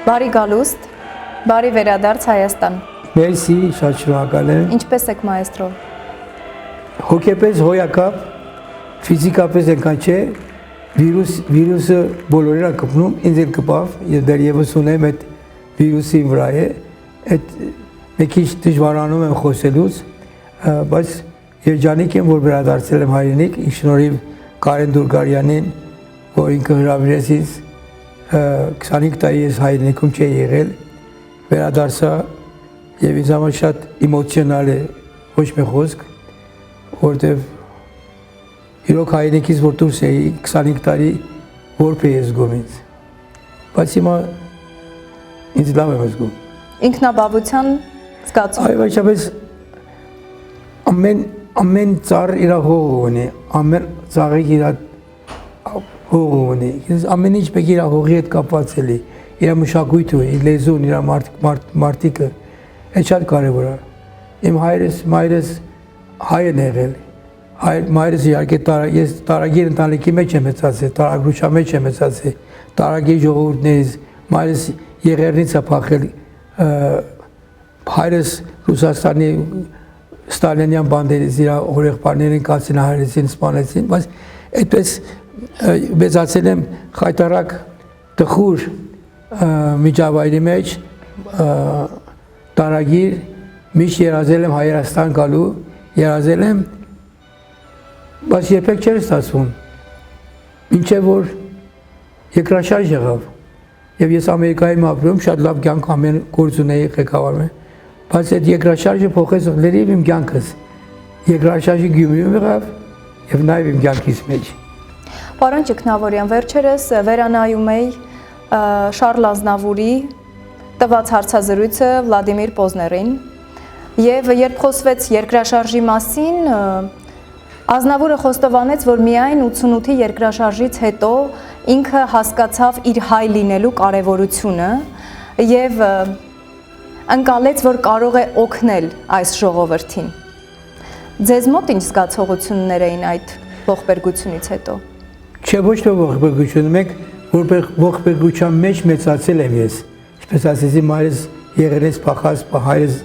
Բարի գալուստ, բարի վերադարձ Հայաստան։ Մերսի, շատ շնորհակալ եմ։ Ինչպես եք մայստրո։ Հոգեպես հոյակապ, ֆիզիկապես այնքան չէ, վիրուսը բոլորին է կպնում, ինձ էլ կպավ, ես դեռևս ունեմ այդ վիրուսի վրա է, այդ մի քիչ դժվարանում եմ խոսելուց, բայց երջանիկ եմ, որ վերադարձել եմ հայրենիք, շնորհիվ Կարեն Դուրգարյանին, որ ինքը հրավիրեց ինձ 25 տարի ես հայրենիքում չէի եղել, վերադարձա եւ ինձ համար շատ էմոցիոնալ է, ոչ մի խոսք, որտեւ իրոք հայրենիքից որ դուրս էի 25 տարի որբ էի զգում ինձ, բայց հիմա ինձ լավ եմ զգում։ Ինքնաբավության զգացում։ Այո, այլապես ամեն ծառ իր հողը ունի, ամեն ծառիկ իր հողը ունի, ամեն ինչ պետք է իր հողի հետ կապված էլի, իր մշակույթը, իր լեզուն, իր մարդիկը, այդ շատ կարևոր է։ Իմ մայրս հայ են եղել, մայրս իհարկե ես տարագիր ընտանիքի մեջ եմ մեծացել, տարագրության մեջ եմ մեծացել, տարագիր ժողովուրդներից, մայրս Եղեռնից է փախել, հայրս Ռուսաստանի Ստալինյան բանդերից իր հորեղբայրներին կացինահարեցին, սպանեցին, բայց այդպես մեծացել եմ խայտարակ տխուր միջավայրի մեջ, տարագիր, միշտ երազել եմ Հայաստան գալու, երազել եմ, բայց երբեք չէր ստացվում, մինչև որ երկրաշարժ եղավ, եւ ես Ամերիկայում ապրում, շատ լավ կյանք ամեն գործ ունեի ղեկավարում եմ, բայց այդ երկրաշարժը փոխեց լրիվ իմ կյանքս, երկրաշարժը Գյումրիում եղավ եւ նաեւ իմ կյանքիս մեջ։ Պարոն Ճգնավորյան, վերջերս վերանայում էի Շարլ Ազնավուրի տված հարցազրույցը Վլադիմիր Պոզներին եւ երբ խոսվեց երկրաշարժի մասին, Ազնավուրը խոստովանեց, որ միայն 88-ի երկրաշարժից հետո ինքը հասկացավ իր հայ լինելու կարևորությունը եւ ընկալեց, որ կարող է օգնել այս ժողովրդին։ Ձեզ մոտ ինչ զգացողություններ էին այդ ողբերգությունից հետո։ Չէ, ոչ թե ողբերգություն, մենք ողբերգության մեջ մեծացել եմ ես, ինչպես ասեցի, մայրս Եղեռնից փախած, հայրս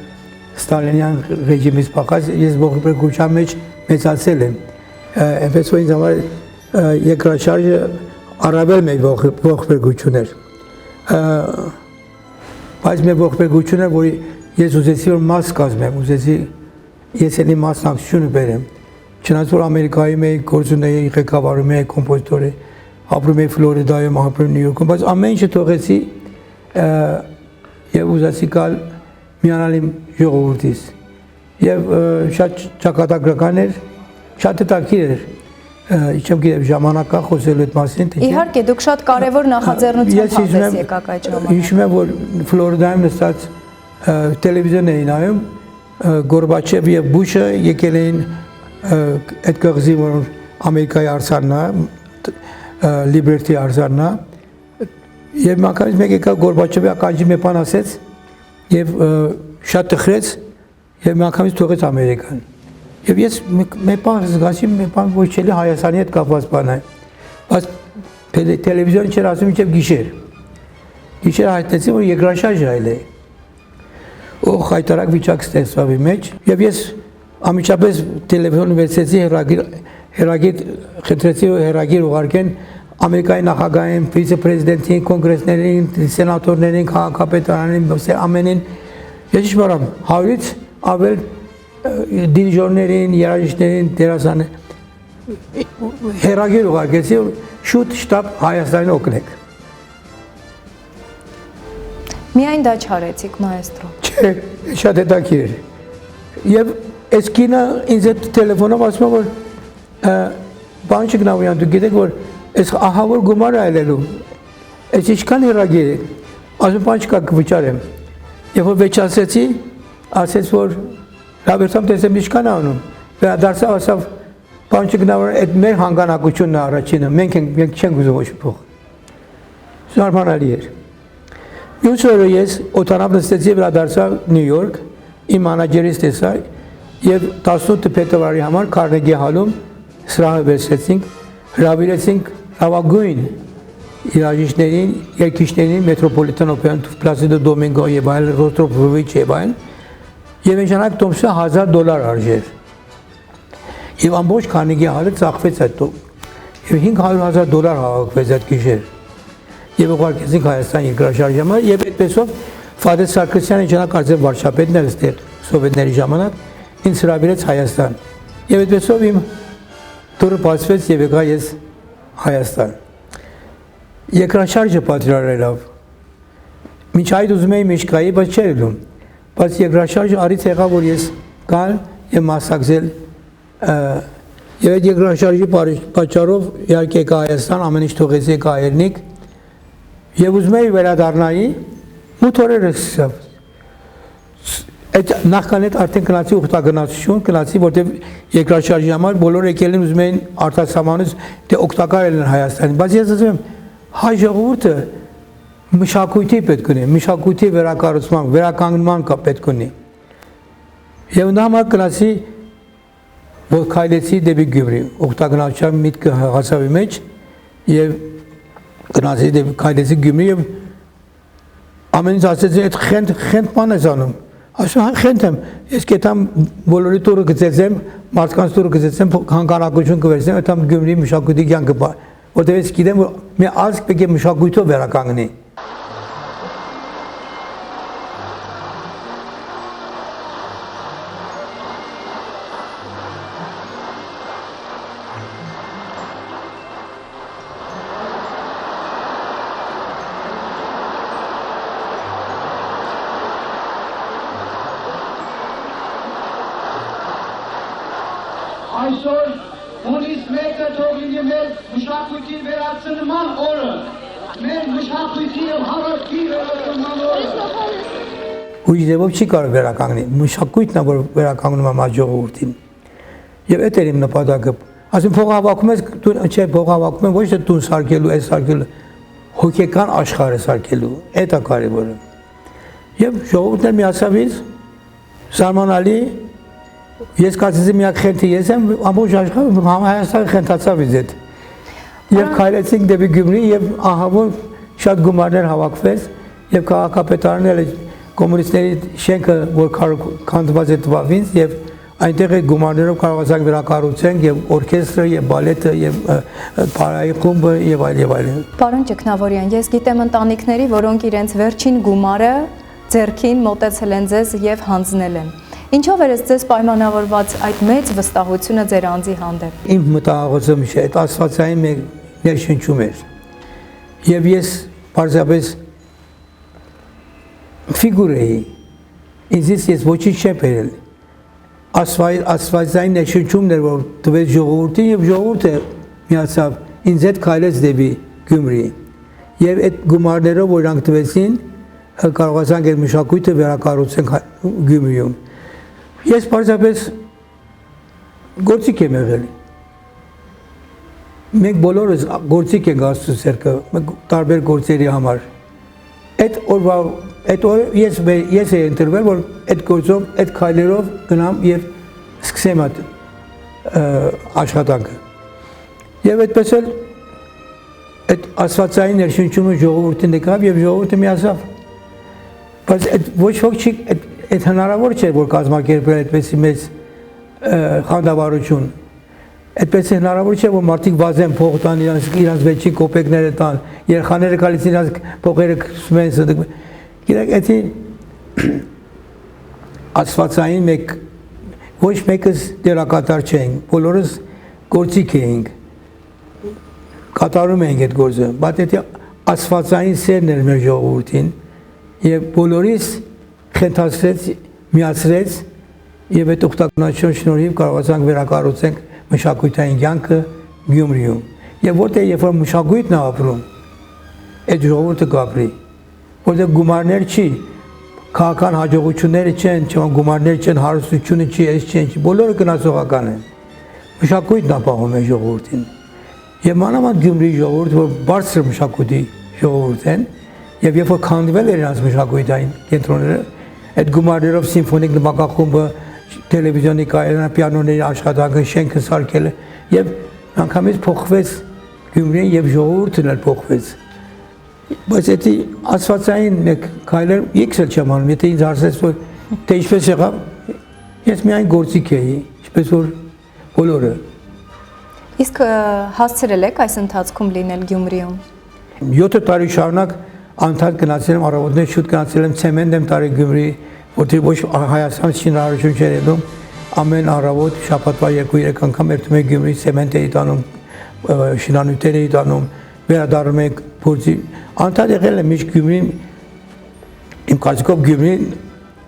Ստալինյան ռեժիմից փախած, ես ողբերգության մեջ մեծացել եմ, այնպես որ ինձ համար երկրաշարժը առավել մեծ ողբերգություն էր, բայց մեր ողբերգությունը, որ ես ուզեցի որ մաս կազմեմ, ուզեցի ես էլի մասնակցությունը բերեմ, չնայած որ Ամերիկայում էի, գործուն էի, ղեկավարում էի, կոմպոզիտոր էի, ապրում էի Ֆլորիդայում, ապրում Նյու Յորքում, բայց ամեն ինչը թողեցի եւ ուզեցի գալ միանալ իմ ժողովրդից եւ շատ ճակատագրական էր, շատ հետաքրքիր էր, իչեմ գիտեմ ժամանակա խոսելու այդ մասին, թե իհարկե դուք շատ կարևոր նախաձեռնությամբ հանդես եկաք այդ ժամանակ։ Հիշում եմ, որ Ֆլորիդայում նստած տելևիզիոն էին նայում, Գորբաչև եւ Բուշը եկել էին այդ կղզի, որ Ամերիկայի արձանն է, Լիբերտի արձանն է, եւ մակարից մեկ եկա Գորբաչևի ականջի մի բան ասեց եւ շատ տխրեց եւ մակամից թողեց Ամերիկան։ Եվ ես մի բան զգացի, մի բան ոչ էլի Հայաստանի հետ կապված բան է, բայց տելևիզիոն չէր ասում մինչև գիշեր։ Գիշեր հայտնեցի, որ երկրաշարժ այլ է։ Ու խայտարակ վիճակ ստեղծավ իմ մեջ, եւ ես ամիջապես տելևիզիոն վերցրեցի, խնդրեցի հեռագիր ուղարկեն Ամերիկայի նախագահին, վիցե-պրեզիդենտին, կոնգրեսներին, սենատորներին, քաղաքապետարաններին, ամենին, ես ճիշտ 100-ից ավել դիրիժորներին, երաժիշտներին, դերասաններին հեռագիր ուղարկեցի, շուտ շտապ Հայաստանին օգնեք։ Միայն դա չարեցիք, մայստրո։ Չէ, շատ հետաքրքիր էր։ Եվ այս կինը ինձ այդ տելեֆոնով ասում է, որ բան Ճգնավորյան, դուք գիտեք, որ այս ահավոր գումար այլելու, այս ինչքան հեռագիր է, ասում բան չկա կվճարեմ։ Եվ որ վեճացեցի, ասեց, որ Ռաբերտամ տեսեմ ինչքան է անում, վերադարձավ ասավ, բան Ճգնավորյան, այդ մեր հանգանակությունն է առաջինը, մենք չենք ուզում ոչ փող։ Զարմանալի էր։ Մյուս օրը ես օտանավ նստեցի, վերադարձա Նյու Յորք, իմ մանաջերից տեսա եւ 18 փետրվարի համար Քարնեգի հալում սրահը վերցրեցինք, հրավիրեցինք լավագույն երաժիշտներին, երգիչներին մետրոպոլիտան օպերան Պլասիդո Դոմինգո եւ այլ Ռոստրոպովիչ եւ այլն եւ այնժանակ տոմսը $1000 արժեր։ Եվ ամբողջ Քարնեգի հալը ծախվեց այդ եւ $500,000 հավաքվեց այդ գիշեր։ Եվ ուղարկեցին Հայաստան երկրաշարժի համար եւ այդպեսով Ֆադետ Սարգսյանը ժամանակ արծեվ վարչապետն էր այստեղ սովետների ժամանակ ինձ հրավիրեց Հայաստան։ Եվ այդպեսով իմ դուրը բացվեց եւ եկա ես Հայաստան։ Երկրաշարժը պատրաստելով մինչ այդ ուզում էի միշկայի, բայց չէր դու։ Բայց երկրաշարժը արից եղավ որ ես գալ եւ մասնակցել եւ այդ երկրաշարժի պատճառով իհարկե եկա Հայաստան, ամեն ինչ թողեցի եկա Հայերնիկ եւ ուզում էի վերադառնայի մոթորերը սկսավ։ Այդ նախքան այդ արդեն գնացի օգտագնացություն, գնացի որտեղ երկրաշարժի համար բոլորը եկել են ուզում էին արտասահմանից դե օգտակար են Հայաստանի, բայց ես ասում եմ հայ ժողովուրդը մշակույթի պետք ունի, մշակույթի վերակառուցման, վերականգնման պետք ունի։ Եվ նա համար գնացի որ քայլեցի դեպի Գյումրի, օգտագնացության միտքը հղացավ իմ մեջ եւ գնացի դեպի քայլեցի Գյումրի եւ ամեն ինչ ասեցի այդ խենթ բան ես անում։ Ասա խենթ եմ, ես կետամ բոլորի տուրը գծեցեմ, մարդկանց տուրը գծեցեմ, հանգանակություն կվերցնեմ, այդամ Գյումրի մշակույթի կյանքը որտեղ ես գիտեմ որ մի ազգ պետք է մշակույթով վերականգնի։ Այսօր հունիս 1-ը թող լինի մեր մշակույթի վերացնման օրը, մեր մշակույթի և հավատքի վերացնման օրը։ Ուրիշ ձևով չի կարող վերականգնի, մշակույթն է որ վերականգնում է մեր ժողովրդին։ Եվ այդ էր իմ նպատակը։ Ասում փող հավաքում ես, չէ, փող հավաքում եմ ոչ թե տուն սարքելու, այս սարքելու, հոգեկան աշխարհը սարքելու, այդ է կարևորը։ Եվ ժողովուրդն էլ միացավ ինձ, զարմանալի ես կարծեցի միակ խենթի ես եմ, ամբողջ աշխարհը Հայաստանը խենթացավ ինձ հետ։ Եվ քայլեցինք դեպի Գյումրի եւ ահա որ շատ գումարներ հավաքվեց եւ քաղաքապետարանն էլ կոմունիստների շենքը որ քանդված է տվավ ինձ եւ այնտեղ այդ գումարներով կարողացանք վերակառուցենք եւ օրքեստրը եւ բալետը եւ պարայի խումբը եւ այլն։ Պարոն Ճգնավորյան, ես գիտեմ ընտանիքների, որոնք իրենց վերջին գումարը ձեռքին մոտեցել են ձեզ եւ հանձնել են։ Ինչով էր ձեզ պայմանավորված այդ մեծ վստահությունը ձեր անձի հանդեպ։ Իմ մտահոգությունը չէ, այդ աստվածային ներշնչում էր։ Եվ ես պարզապես ֆիգուր էի, ինձից ես ոչինչ չեմ բերել։ Աստվածային ներշնչումն էր, որ տվեց ժողովրդին եւ ժողովուրդը միացավ ինձ հետ քայլեց դեպի Գյումրի։ Եվ այդ գումարներով որ իրանք տվեցին, կարողացանք այդ մշակույթը վերակառուցենք Գյումրիում։ Ես պարզապես գործիք եմ եղել։ Մենք բոլորս գործիք ենք Աստծո ցերկը, տարբեր գործերի համար։ Այդ օրը ես եի ընտրվել, որ այդ գործով, այդ քայլերով գնամ եւ սկսեմ այդ աշխատանքը։ Եվ այդպես էլ այդ աստվածային ներշնչումը ժողովրդին եկավ եւ ժողովուրդը միացավ։ Բայց այդ ոչ ոք չի այդ հնարավոր չէ որ կազմակերպել այդպեսի մեծ խանդավառություն։ Այդպես հնարավոր չէ որ մարդիկ վազեն փող տան իրանց վեճի կոպեկները տան, երեխաները գալիս իրանց փողերը քսում են։ Գիտեք, էդի աստվածային մեկ ոչ մեկս դերակատար չէինք, բոլորս գործիք էինք, կատարում էինք այդ գործը, բայց էդի աստվածային սերն էր մեր ժողովրդին եւ բոլորիս խենթացրեց, միացրեց եւ այդ օգտագործության շնորհիվ կարողացանք վերակառուցենք մշակութային կյանքը Գյումրիում։ Եվ որտեղ երբ որ մշակույթն է ապրում, այդ ժողովուրդը կապրի, որտեղ գումարներ չի, քաղաքական հաջողությունները չեն, գումարներ չեն, հարստությունը չի, այս չեն, բոլորը գնացողական են։ Մշակույթն ապահովում է ժողովրդին։ Եվ մանավանդ Գյումրիի ժողովուրդը, որ բարձր մշակույթի ժողովուրդ են, եւ երբ որ քանդվել էր իրաց մշակույթային կենտրոնները, այդ գումարներով սիմֆոնիկ նվագախումբը, տելևիզիոնի կայարանը, պիանոների աշխատանքը, շենքը սարքելը եւ անգամից փոխվեց Գյումրին եւ ժողովուրդն էլ փոխվեց։ բայց դա ասվածային մեկ քայլեր իքսել չեմ անում, եթե ինձ հարցրես որ թե ինչպես եղավ, ես միայն գործիք էի, ինչպես որ բոլորը։ Իսկ հասցրել եք այս ընթացքում լինել Գյումրիում։ 7 տարի շարունակ անդադ գնացել եմ առավոտներ շուտ գնացել եմ ցեմենտ եմ տարի Գյումրի, որտեղ ոչ Հայաստանից շինարարություն չէր ելնում, ամեն առավոտ շաբաթվա 2-3 անգամ երթում եմ Գյումրի, ցեմենտ էի տանում, շինանյութեր էի տանում, վերադառնում եմ փորձի, անդադ եղել եմ միշտ Գյումրին, իմ կարծիքով Գյումրին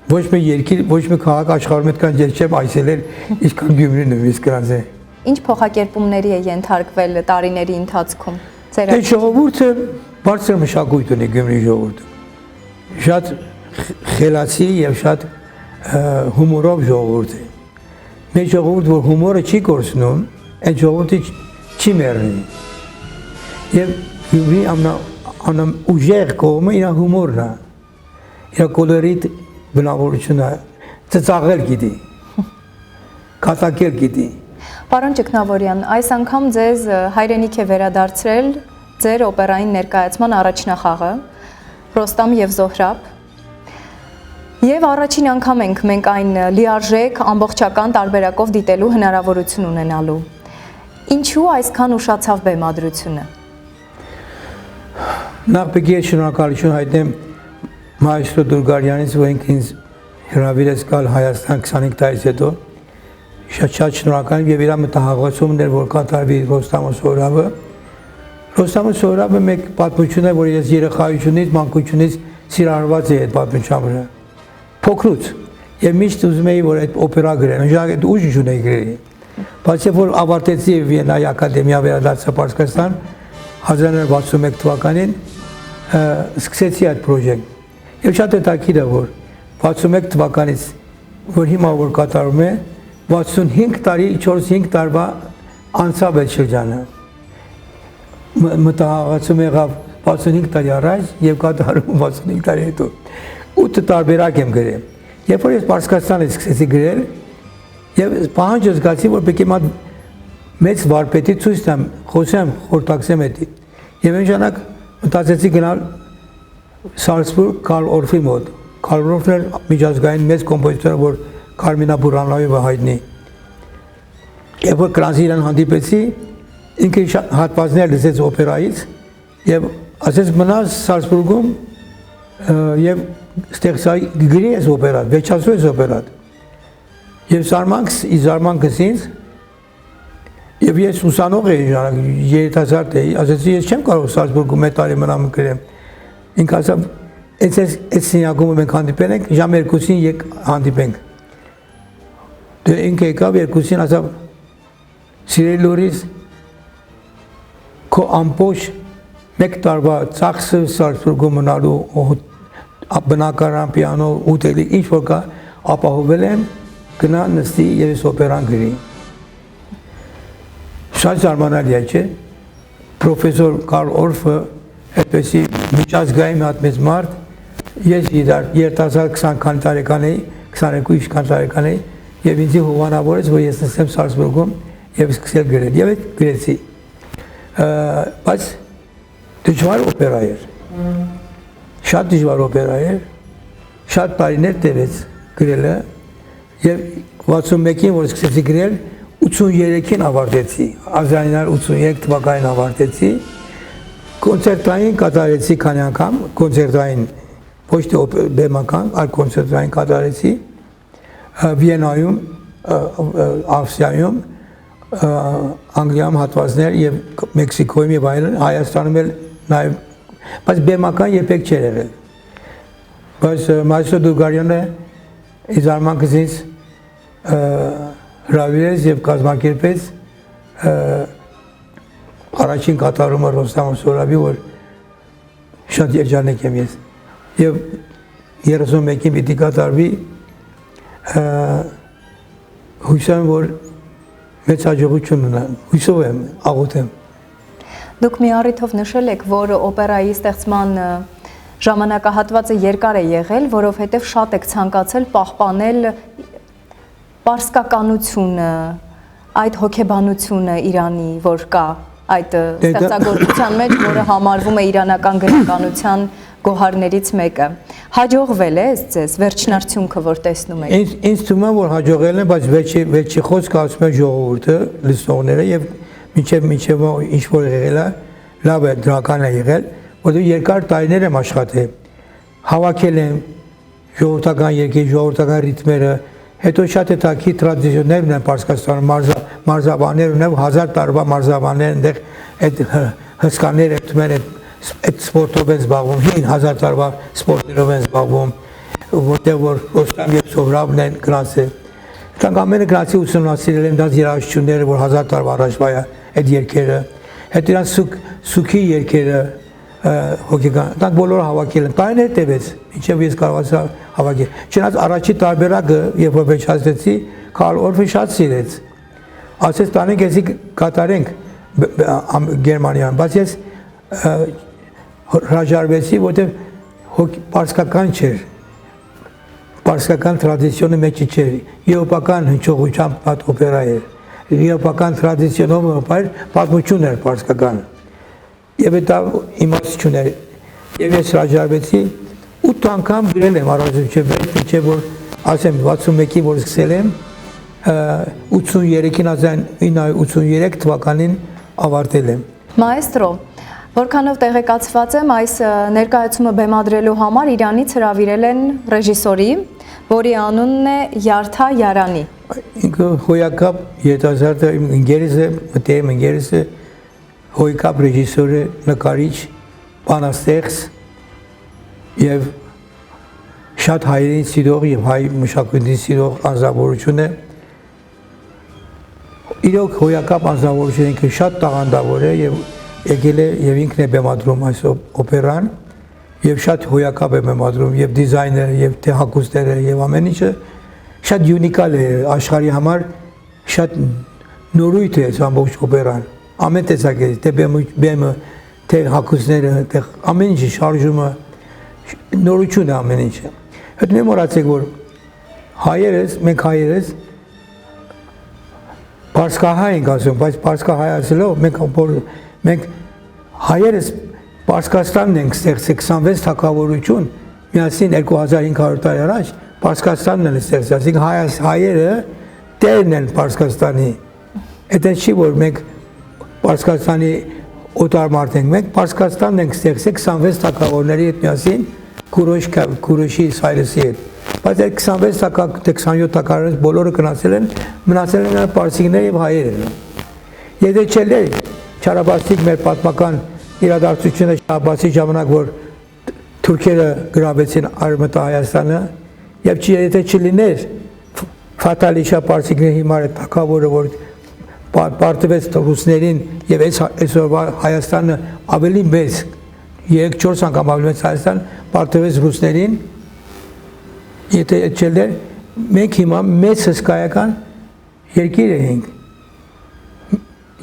ոչ մի երկիր, ոչ մի քաղաք աշխարհում այդքան ջեր չեմ այցելել, ինչքան Գյումրին նույնիսկ գնաց է։ Ինչ փոխակերպումների է ենթարկվել տարիների ընթացքում։ Դե ժողովուրդը բարձր մշակույթ ունի Գյումրի ժողովուրդը։ Շատ խելացի եւ շատ հումորով ժողովուրդ է։ Մեր ժողովուրդը որ հումորը չի կորցնում, այդ ժողովուրդը չի մեռնի։ Եվ Գյումրի ամենաուժեղ կողմը իր հումորն է։ Իր կոլորիտ բնավորությունը ծծաղել գիտի, կատակել գիտի։ Պարոն Ճգնավորյան, այս անգամ ձեզ հայրենիք է վերադարձրել ձեր օպերային ներկայացման առաջնախաղը Ռոստամ եւ Զոհրաբ։ Եվ առաջին անգամ ենք մենք այն լիարժեք ամբողջական տարբերակով դիտելու հնարավորություն ունենալու։ Ինչու այսքան ուշացավ բեմադրությունը։ Նախ պետք է շնորհակալություն հայտնեմ Մայիստրո Դուրգարյանից, որ ինձ հրավիրեց գալ Հայաստան 25 տարից հետո։ Շատ շնորհակալ եմ եւ իր մտահաղացումն էր, որ կատարվի Ռոստամը Զոհրաբը։ Ռոստամը Զոհրաբը մեկ պատմություն է, որ ես երեխայությունից, մանկությունից սիրահարված էի այդ պատմության վրա։ Փոքրուց եւ միշտ ուզում էի, որ այդ օպերա գրեմ, այդ ուժ ունեի գրեի։ Բայց երբ որ ավարտեցի Վիեննայի ակադեմիա վերադարձա Պարսկաստան 1961 թվականին, սկսեցի այդ պրոջեկտ։ Եվ շատ հետաքրքիր է, որ 61 թվականից, որ հիմա որ կատարում է, 65 տարի, 4-5 տարվա անցավ այդ շրջանը։ Մտահաղացում եղավ 65 տարի առաջ եւ կատարում 65 տարի հետո։ 8 տարբերակ եմ գրել։ Երբ որ ես Պարսկաստանից սկսեցի գրել, եւ պահանջը զգացի, որ պետք է մեծ վարպետի ցույց տամ, խոսեմ, խորտակսեմ էդի։ Եվ այն ժամանակ մտածեցի գնալ Սալցբուրգ Կարլ Օրֆի մոտ։ Կարլ Օրֆն միջազգային մեծ կոմպոզիտոր, որ Կարմինա Բուրանլոևը հայտնի։ Երբ որ Կրանզի իրան հանդիպեցի, ինքը հատվածներ լսեց օպերայից եւ ասեց մնաս Սալցբուրգում եւ ստեղծայի գրի այս օպերան, վերջացրու այս օպերան։ Եվ զարմանքս ինձ եւ ես ուսանող էի երիտասարդ էի, ասեցի ես չեմ կարող Սալցբուրգում մեկ տարի մնամ գրեմ։ Ինքը ասավ, այդ սենյակում մենք հանդիպել ենք, ժամ 2-ին եկ հանդիպենք։ Դե ինքը եկավ 2-ին ասավ, սիրելի Լորիս, քո ամբողջ մեկ տարվա ծախսը Սալցբուրգում մնալու բնակարան, պիանո, ուտելի, ինչ որ կա, ապահովել եմ, գնա նստի եւ այս օպերան գրի։ Շատ զարմանալի է, չէ՞։ Պրոֆեսոր Կարլ Օրֆը այդպեսի միջազգային մի հատ մեծ մարդ, ես երիտասարդ 20 տարեկան էի, 22-20 տարեկան էի, եւ ինձ հովանավորեց, որ ես նստեմ Սալցբուրգում եւ սկսել գրել։ Եվ այդ գրեցի։ Բայց դժվար օպերա էր։ Շատ դժվար օպերա էր։ Շատ տարիներ տևեց գրելը եւ 61-ին, որ սկսեցի գրել, 83-ին ավարտեցի, 1983 թվականին ավարտեցի, կոնցերտային կատարեցի քանի անգամ, կոնցերտային, ոչ թե բեմական, այլ կոնցերտային կատարեցի, Վիեննայում, Ավստրիայում, Անգլիայում հատվածներ եւ Մեքսիկոյում եւ այլն, Հայաստանում էլ նաեւ, բայց բեմական երբեք չէր եղել։ Բայց Մայիստրո Դուրգարյանը զարմանքս ինձ հրավիրեց եւ կազմակերպեց առաջին կատարումը Ռոստամ Զոհրաբի, որ շատ երջանիկ եմ ես։ Եվ 31-ին պիտի կատարվի, հույսով եմ, որ մեծ հաջողություն ունենա, հույսով եմ, աղոթեմ։ Դուք մի առիթով նշել եք, որ օպերայի ստեղծման ժամանակահատվածը երկար է եղել, որովհետև շատ եք ցանկացել պահպանել պարսկականությունը, այդ հոգեբանությունը Իրանի, որ կա այդ ստեղծագործության մեջ, որը համարվում է իրանական գրականության գոհարներից մեկը։ Հաջողվել է ձեզ վերջնարդյունքը, որ տեսնում եք։ Ինձ թվում է, որ հաջողել է, բայց վերջի խոսքը ասում է ժողովուրդը, լսողները եւ մինչեւ ինչ որ եղել է, լավ է, դրական է եղել, որովհետեւ երկար տարիներ եմ աշխատել, հավաքել եմ ժողովրդական երկի, ժողովրդական ռիթմերը, հետո շատ է տակի տրադիցիոներն են Պարսկաստանում, մարզաբաններ ունեն, 1000 տարվա մարզաբաններ այնտեղ այդ հսկաները այդ սպորտով են զբաղվում, 5000 տարվա սպորտներով են զբաղվում, որտեղ որ Ռոստամ եւ Սոհրաբն են գնացել։ Դրանք ամենը գնացի ուսումնասիրել են դաս երաժշտությունները, որ 1000 տարվա առաջվա այդ երկերը, հետո իրան սուքի երկերը հոգեկան, դրանք բոլորը հավաքել են, տարիներ տևեց, մինչև ես կարողացա հավաքել։ Չնայած առաջի տարբերակը, երբ որ վերջացրեցի, Կարլ Օրֆը շատ սիրեց։ Ասեց տանենք էսի կատարենք Գերմանիայում, բայց ես հրաժարվեցի, որտեղ պարսկական չէր, պարսկական տրադիցիոնի մեջը չէր, եվրոպական հնչողությամբ օպերա էր, եվրոպական տրադիցիոնով պատմություն էր պարսկական, եւ դա իմաստություն էր, եւ ես հրաժարվեցի 8 անգամ գրել եմ առաջ որ ասեմ 61-ի որ սկսել եմ 1983 թվականին ավարտել եմ։ Մայստրո, որքանով տեղեկացված եմ, այս ներկայացումը բեմադրելու համար Իրանից հրավիրել են ռեժիսորի, որի անունն է Յարթա Յարանի։ Ինքը հոյակապ երիտասարդ իմ ընկերս է, մտերիմ ընկերս է, հոյակապ ռեժիսոր է, նկարիչ, բանաստեղծ եւ շատ հայերին սիրող եւ հայ մշակույթին սիրող անձնավորություն է։ Իրոք հոյակապ անձնավորություն ինքը շատ տաղանդավոր է եւ եկել է եւ ինքն է բեմադրում այս օպերան եւ շատ հոյակապ է բեմադրում եւ դիզայները եւ տեղակույցները եւ ամեն ինչը շատ յունիկալ է աշխարհի համար շատ նորույթ է ամբողջ օպերան ամեն տեսակետից թե բեմը թե հագուստները թե ամեն ինչը շարժումը նորություն է ամեն ինչը հետո մի մոռացեք որ հայերս մենք հայերս Պարսկահայ ենք ասում, բայց Պարսկահայ ասելով մենք հայերս Պարսկաստանն ենք ստեղծել 26 թագավորություն, միասին 2500 տարի առաջ Պարսկաստանն են ստեղծել, այսինքն հայերը տերն են Պարսկաստանի։ Այդ չի որ մենք Պարսկաստանի օտար մարդ ենք, մենք Պարսկաստանն ենք ստեղծել 26 թագավորների հետ միասին Քուրոշի Սայրեսի հետ։ Բայց այդ 26 27 թագավորներից բոլորը մնացել են պարսիկներ եւ հայեր։ Եթե չելեր Չարաբաստիկ մեր պատմական իրադարձությունը Շահաբասի ժամանակ որ թուրքերը գրավեցին Արևմտահայաստանը եւ եթե չլիներ Ֆաթալիշա պարսիկների հիմար թագավորը որ պարտվեց ռուսներին եւ այսօրվա Հայաստանը ավելի մեծ 3-4 անգամ ավելի մեծ Հայաստան պարտվեց ռուսներին եթե չելեր մենք հիմա մեծ հսկայական երկիր ենք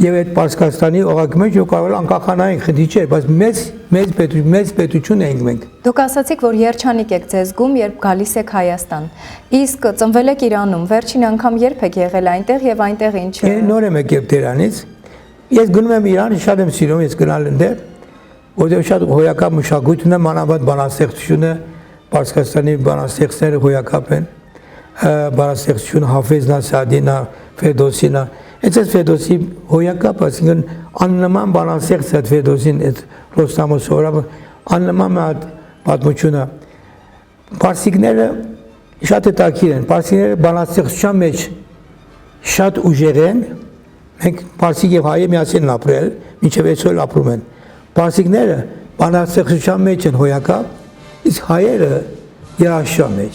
եւ այդ Պարսկաստանի օղակի մեջ կարող անկախանային խնդի չէ բայց մեծ պետություն ենք մենք Դուք ասացիք որ երջանիկ եք ձեզ զգում երբ գալիս եք Հայաստան իսկ ծնվել եք Իրանում վերջին անգամ երբ եք եղել այնտեղ եւ այնտեղ ինչ նոր եմ եկել Տերանից ես գնում եմ Իրան շատ եմ սիրում ես գնալ այնտեղ որտեղ շատ հոյակապ մշակույթն է մանավանդ բանաստեղծությունը Պարսկաստանի բանաստեղծները հոյակապ են բանաստեղծությունը Հաֆեզնա Սաադինա Ֆերդոսինա Այս Ֆերդոսի հոյակապ այսինքն աննման բանաստեղծ է Ֆերդոսին այդ Ռոստամը Սոհրաբը աննման պատմությունը Պարսիկները շատ հետաքրքիր են Պարսիկները բանաստեղծության մեջ շատ ուժեղ են մենք Պարսիկ եւ հայը միասին են ապրել մինչեւ այսօր ապրում են Պարսիկները բանաստեղծության մեջ են հոյակապ իսկ հայերը երաժշտության մեջ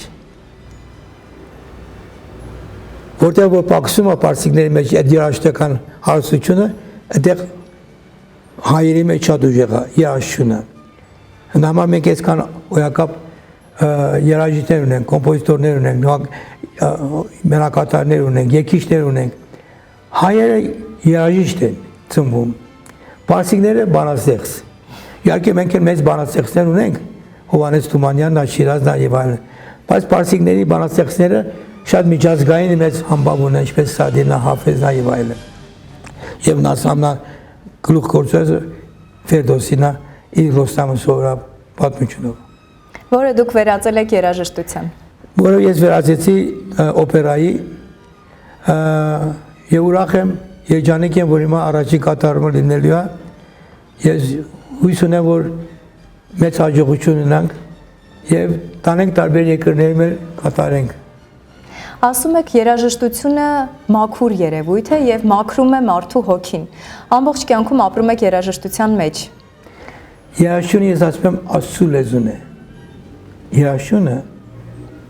որտեղ որ պակսում է պարսիկների մեջ այդ երաժշտական հարստությունը այդտեղ հայերի մեջ շատ ուժեղ է երաժշտությունը համար մենք այսքան հոյակապ երաժիշտներ ունենք կոմպոզիտորներ ունենք մենակատարներ ունենք երգիչներ ունենք հայերը երաժիշտ են ծնվում պարսիկները բանաստեղծ իհարկե մենք էլ մեծ բանաստեղծներ ունենք Հովհաննես Թումանյանն, Շիրազն եւ այլն բայց պարսիկների բանաստեղծները շատ միջազգային մեծ համբավ ունեն ինչպես Սադինա, Հաֆեզնա եւ այլն եւ Նասամնա գլուխ գործածը Ֆերդոսինա իր Ռոստամը սովորավ պատմությունով։ Որը դուք վերածել եք երաժշտության։ Որը ես վերածեցի օպերայի եւ ուրախ եմ երջանիկ եմ, որ հիմա առաջի կատարումը լինելու է։ Ես հույս ունեմ, որ մեծ հաջողություն ունենք եւ տանենք տարբեր երկրներում էլ կատարենք։ Ասում եք երաժշտությունը մաքուր երևույթ է եւ մաքրում է մարդու հոգին։ Ամբողջ կյանքում ապրում եք երաժշտության մեջ։ Երաժշտությունը ես ասում եմ Աստծո լեզուն է։ Երաժշտությունը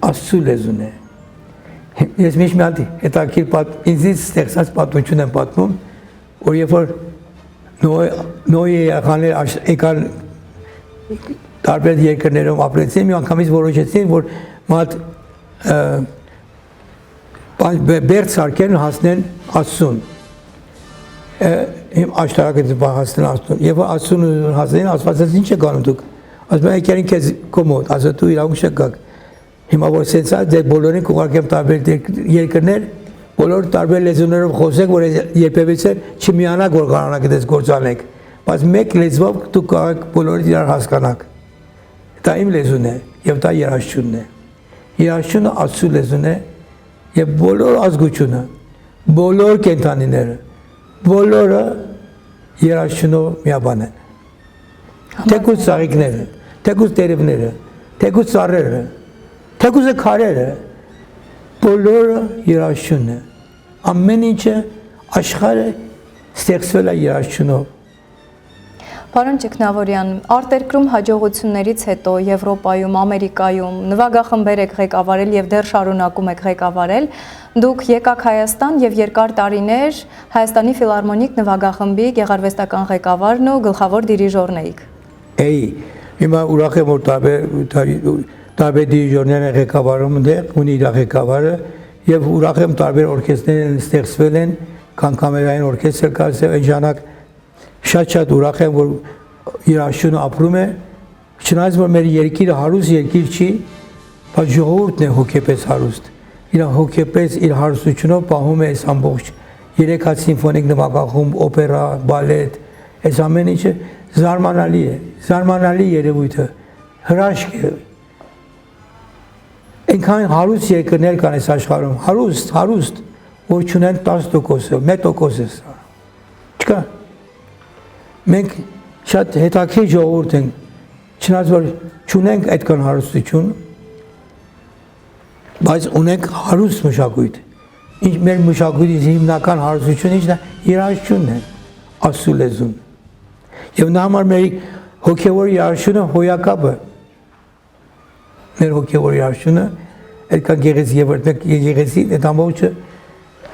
Աստծո լեզուն է։ Ես միշտ մի հատ հետաքրքիր ինձից ստեղծած պատմություն եմ պատմում, որ երբ որ Նոյի եղաներ եկան տարբեր երկրներում ապրեցին, մի անգամից որոշեցին, որ մատ բերդ սարքեն հասնեն Աստծուն։ Իմ աշտարակը հասնեն Աստծուն։ Եվ Աստծուն հասնեն, Աստված ասաց ինչ եք անում դուք։ Ասում են եկերին քեզ կոմոդ, ասա դու իրավունք չեք գաք։ Հիմա որ սենցա ձեր բոլորին կուղարկեմ տարբեր երկրներ, բոլոր տարբեր լեզուներով խոսեք, որ երբևիցե չմիանաք, որ կարողանաք այդպես գործանեք, բայց մեկ լեզվով դուք կարող եք բոլորը իրար հասկանաք։ Դա իմ լեզուն է եւ դա երաժշտությունն է։ Երաժշտությունը Աստծո լեզուն է եւ բոլոր ազգությունը, բոլոր կենթանիները, բոլորը երաժշտությունով միաբան են։ Թեկուզ ծաղիկները, թեկուզ տերևները, թեկուզ ծառերը, թեկուզ քարերը, բոլորը երաժշտություն է։ Ամեն ինչը աշխարհը ստեղծվել է երաժշտությունով։ Պարոն Ճգնավորյան, արտերկրում հաջողություններից հետո Եվրոպայում, Ամերիկայում նվագախմբեր եք ղեկավարել եւ դեռ շարունակում եք ղեկավարել, դուք եկաք Հայաստան եւ երկար տարիներ Հայաստանի ֆիլհարմոնիկ նվագախմբի գեղարվեստական ղեկավարն ու գլխավոր դիրիժորն էիք։ Հիմա ուրախ եմ, որ տարբեր դիրիժորներ են ղեկավարում դեռ, ունի իր ղեկավարը եւ ուրախ եմ տարբեր օրկեստրներ են ստեղծվել են, կամերային օրկեստր կա, այն ժամանակ շատ ուրախ եմ, որ երաժշտությունը ապրում է, չնայած որ մեր երկիրը հարուստ երկիր չի, բայց ժողովուրդն է հոգեպես հարուստ։ Իր հոգեպես իր հարստությունով պահում է այս ամբողջ 3 հատ սիմֆոնիկ նվագախումբ, օպերա, բալետ, այս ամեն ինչը զարմանալի է, զարմանալի երևույթը, հրաշք է։ Այնքան հարուստ երկրներ կան այս աշխարհում, հարուստ, որ չունեն 10%-ը, 1% է սա։ Չկա։ Մենք շատ հետաքրքիր ժողովուրդ ենք, չնայած որ չունենք այդքան հարստություն, բայց ունենք հարուստ մշակույթ։ Ինչ մեր մշակույթի հիմնական հարստությունը ինչն է, երաժշտությունն է, Աստծո լեզուն։ Եվ նա համար մեր հոգևոր երաժշտությունը հոյակապը, մեր հոգևոր երաժշտությունը, այդքան գեղեցիկ եւ գեղեցիկ այդ ամբողջը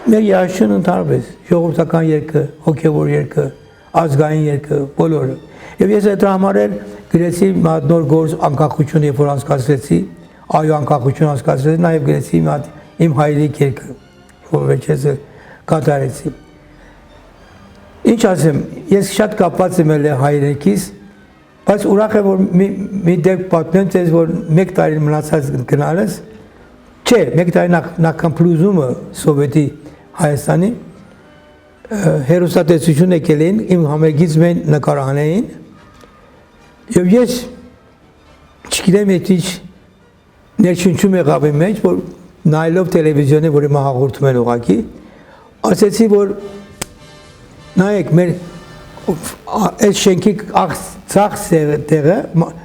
մեր երաժշտությունը ընդհանրապես, ժողովրդական երգը, հոգևոր երգը, ազգային երգը, բոլորը։ Եվ ես այդ համար էլ գրեցի նոր գործ անկախություն, երբ որ անցկացրեցի, այո անկախություն անցկացրեցի, նաև գրեցի իմ հայրիկ երգը, որ վերջերս կատարեցի։ Ինչ ասեմ, ես շատ կապված եմ ել հայրենիքիս, բայց ուրախ եմ, որ մի դեպք պատմեմ ձեզ, որ 1 տարի մնացած գնալս, չէ, 1 տարի նախքան փլուզումը Սովետի Հայաստանի հերոստատեսություն եկել էին, իմ համերգից մեն նկարահանեին եւ ես չգիտեմ եթե ներշնչում եղավ իմ մեջ, որ նայելով տելևիզիոնը, որ հիմա հաղորդում են ուղակի, ասեցի, որ նայեք մեր այս շենքի ցախ տեղը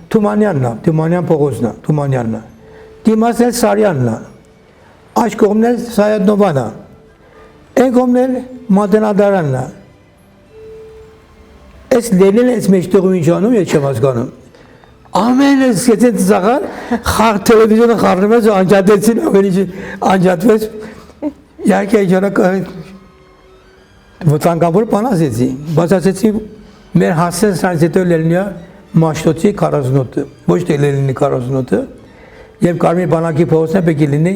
Թումանյանն է, Թումանյան փողոցն է, Թումանյանն է, դիմացել Սարյանն է, աջ կողմն էլ Սայադնովան է, այն կողմն էլ Մատենադարանն է։ Այս լելեն այս մեջտեղում ինչ անում, ես չեմ հասկանում։ Ամենը սկսեցին ծաղալ, տելևիզիոնը խառնվեց, անջատեցին, ամեն ինչը անջատվեց։ Իհարկե ժամանակ վտանգավոր բան ասեցի, բայց ասեցի մեր հասցեն սրանից հետո Լելինի Մաշտոցի 48-ը, ոչ թե Լելինի 48-ը, եւ Կարմիր բանակի փողոցն է պետք է լինի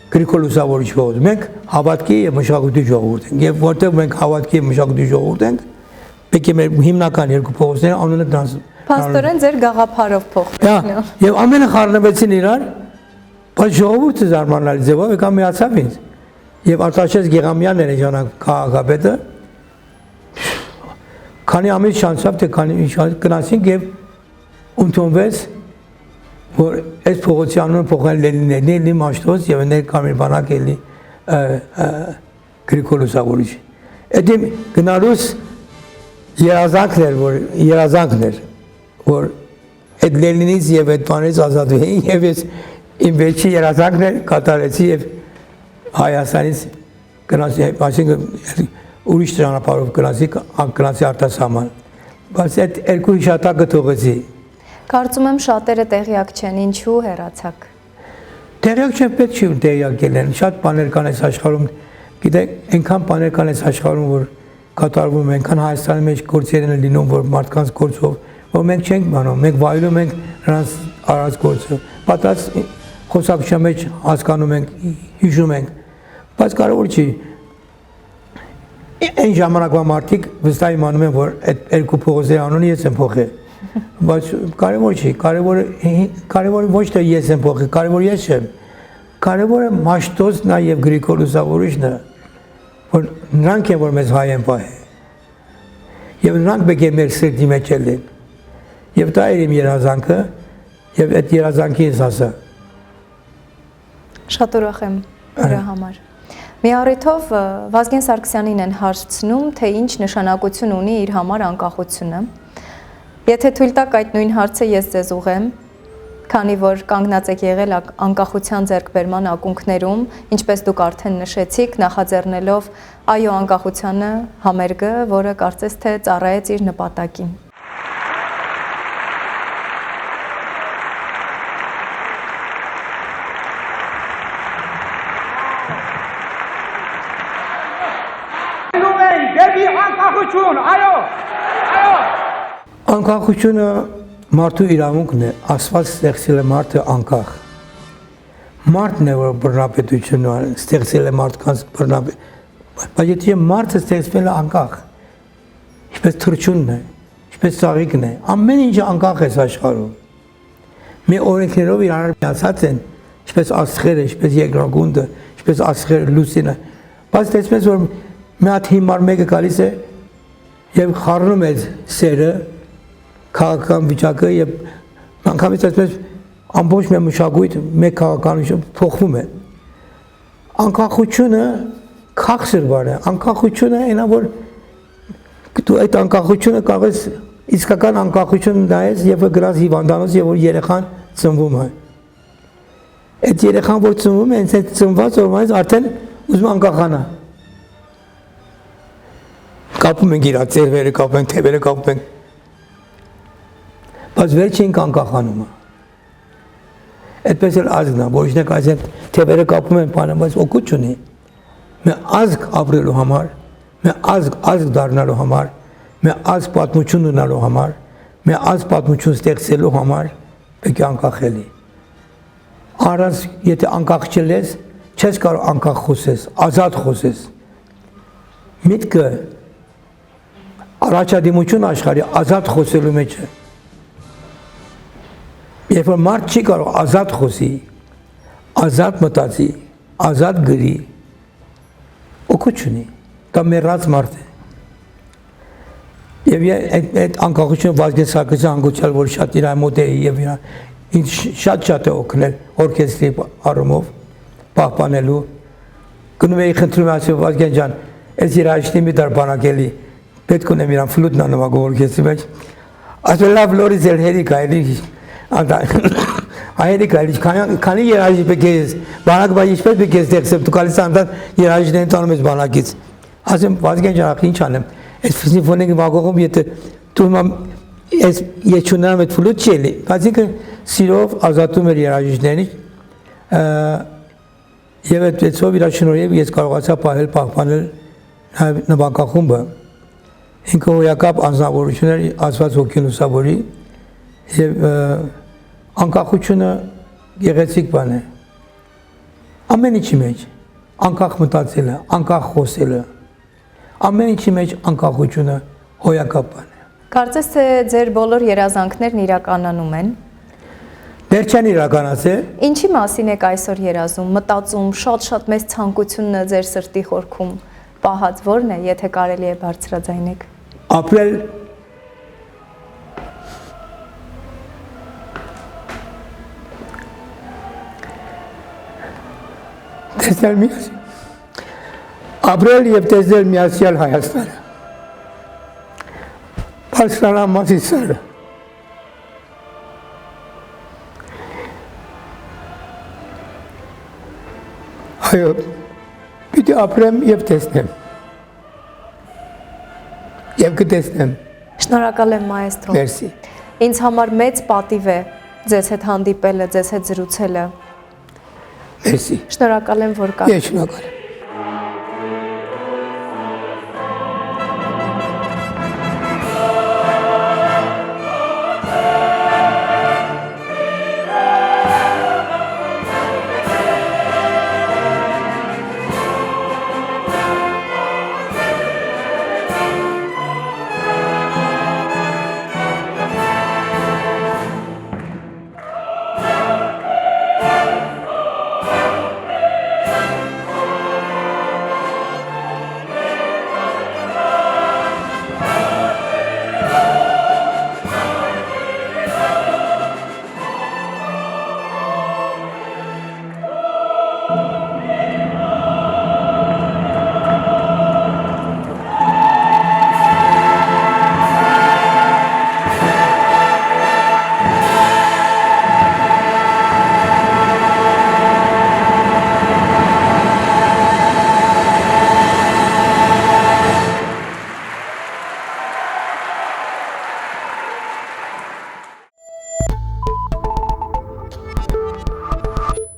Գրիգոր Լուսավորիչ փողոց։ Մենք հավատքի եւ մշակույթի ժողովուրդ ենք, եւ որտեղ մենք հավատքի եւ մշակույթի ժողովուրդ ենք, պետք է մեր հիմնական երկու փողոցները անունը դրանց Փաստորեն ձեր գաղափարով փոխվեցին։ Եվ ամենը խառնվեցին իրար, բայց ժողովուրդը զարմանալի ձևով եկա միացավ ինձ։ Եվ Արտաշես Գեղամյանն էր ժամանակ քաղաքապետը, քանի ամիս շանսավ թե քանի գնացինք եւ ընդունվեց որ այս փողոցի անունը փոխել Լենինի Մաշտոց եւ ներ Կարմիր բանակ էլի Գրիգոր Լուսավորիչ։ Այդ գնալուց երազանքներ որ այդ Լենինից եւ այդ բանից ազատվեի եւ ես իմ վերջի երազանքներ կատարեցի եւ Հայաստանից գնացի այսինքն ուրիշ ճանապարհով գնացի արտասահման։ Բայց այդ երկու հիշատակը թողեցի։ Կարծում եմ շատերը տեղյակ չեն, ինչու հեռացաք։ Տեղյակ չեն, պետք չի տեղյակ ելեն, շատ բաներ կան այս աշխարհում, գիտեք, այնքան բաներ կան այս աշխարհում, որ կատարվում, այնքան Հայաստանի մեջ գործեր են լինում, որ մարդկանց գործով, որ մենք չենք բանում, մենք վայելում ենք նրանց արած գործը, պատած խոսակցության մեջ հասկանում ենք, հիշում ենք, բայց կարևոր չի։ Այն ժամանակվա մարդիկ վստահ իմանում են, որ այդ երկու փողոցի անունը ես եմ փոխել։ Բայց կարևոր չի, կարևորը ոչ թե ես եմ փոխել, կարևոր ես չեմ։ Կարևորը Մաշտոցն է եւ Գրիգոր Լուսավորիչն է, որ նրանք են որ մեզ հայ են պահել։ Եվ նրանք պետք է մեր սրտի մեջ լինեն։ Եվ դա էր իմ երազանքը, եւ այդ երազանքի ես հասա։ Շատ ուրախ եմ դրա համար։ Մի առիթով Վազգեն Սարգսյանին են հարցնում, թե ինչ նշանակություն ունի իր համար անկախությունը։ Եթե թույլ տաք այդ նույն հարցը ես ձեզ ուղեմ, քանի որ կանգնած եք եղել անկախության ձեռքբերման ակունքներում, ինչպես դուք արդեն նշեցիք, նախաձեռնելով այո անկախությանը համերգը, որը կարծես թե ծառայեց իր նպատակին։ Անկախությունը մարդու իրավունքն է, Աստված ստեղծել է մարդը անկախ։ Մարդն է, որ բռնապետությունը ստեղծել է մարդկանց բռնապետ։ Բայց եթե մարդը ստեղծվել է անկախ, ինչպես թռչունն է, ինչպես ծաղիկն է, ամեն ինչը անկախ է աշխարհում։ Մի օրենքներով իրար միացած են, ինչպես աստղերը, ինչպես երկրագունդը, ինչպես աստղերը լուսինը։ Բայց տեսնես որ մի հատ հիմար մեկը գալիս է եւ խառնում է սերը քաղաքական վիճակը եւ անգամից այսպես ամբողջ մեր մշակույթ, մեր քաղաքականություն փոխվում է։ Անկախությունը քաղցր բան է, անկախությունը այնա որ դու այդ անկախությունը կարող ես իսկական անկախություն նայես եւ գրած հիվանդանոց եւ որ երեխան ծնվում է։ Այդ երեխան որ ծնվում է, այդ ծնված օրվանից արդեն ուզում անկախանա։ Կապում ենք իր ծերվերը, կապում ենք թևերը, կապում ենք բայց վերջին անկախանումը։ Այդպես էլ ազգն է, որոշնե կայսեն թևերը կապում են բանը, բայց օգուտ չունի։ Մեր ազգ ապրելու համար, մեր ազգ դառնալու համար, մեր ազգ պատմություն ունենալու համար, մեր ազգ պատմություն ստեղծելու համար պետք է անկախելի։ Առանց եթե անկախ չլես, չես կարող անկախ խոսես, ազատ խոսես։ Միտքը առաջադիմություն աշխարհի ազատ խոսելու մեջ է։ Երբ որ մարդ չի կարող ազատ խոսի, ազատ մտածի, ազատ գրի, օգուտ չունի, դա մեռած մարդ է։ Եվ այդ անկախությունը Վազգեն Սարգսյանը հանգուցյալ, որ շատ իր մոտ է եւ ինձ շատ է օգնել օրկեստրի առումով պահպանելու։ Գնում էի խնդրում ասում Վազգեն ջան, այս երաժիշտի մի դար բանակելի, պետք ունեմ իրան ֆլուտ նանով օրկեստրի մեջ։ Ասել լավ լորից էլ հերիք այլի Այերիկա, քանի երաժիշտ պետք է ես, բանակ բա ինչպես պետք է ստեղծեմ, դու գալիս անդադ երաժիշտներին տանում ես բանակից։ Ասեմ, Վազգեն ջան, ինչ անեմ, այս սիմֆոնիկ վագողում եթե դու ես չունենամ այդ ֆլուտ չի էլի, բայց ինքը սիրով ազատում էր երաժիշտներին եւ այդպես իր շնորհիվ ես կարողացա պահպանել նվագախումբը։ Ինքը հոյակապ անձնավորություն էր Աստված ոգին լուսավորի եւ անկախությունը գեղեցիկ բան է։ Ամեն ինչի մեջ անկախ մտածելը, անկախ խոսելը, ամեն ինչի մեջ անկախությունը հոյակապ բան է։ Կարծես թե ձեր բոլոր երազանքներն իրականանում են։ Դեռ չեն իրականացել։ Ինչի մասին եք այսօր երազում, մտածում, շատ մեծ ցանկությունն է ձեր սրտի խորքում, պահած որն է, եթե կարելի է բարձրաձայնեք։ Ապրել տեսնել միասին։ Ապրել եւ տեսնել միացյալ Հայաստանը։ Բարձրանալի սարը։ Այո, պիտի ապրեմ եւ տեսնեմ։ Եվ կտեսնեմ։ Շնորհակալ եմ մայստրո։ Մերսի։ Ինձ համար մեծ պատիվ է ձեզ հետ հանդիպելը, ձեզ հետ զրուցելը։ Մերսի։ Շնորհակալ եմ, որ կաք։ Ես շնորհակալ եմ։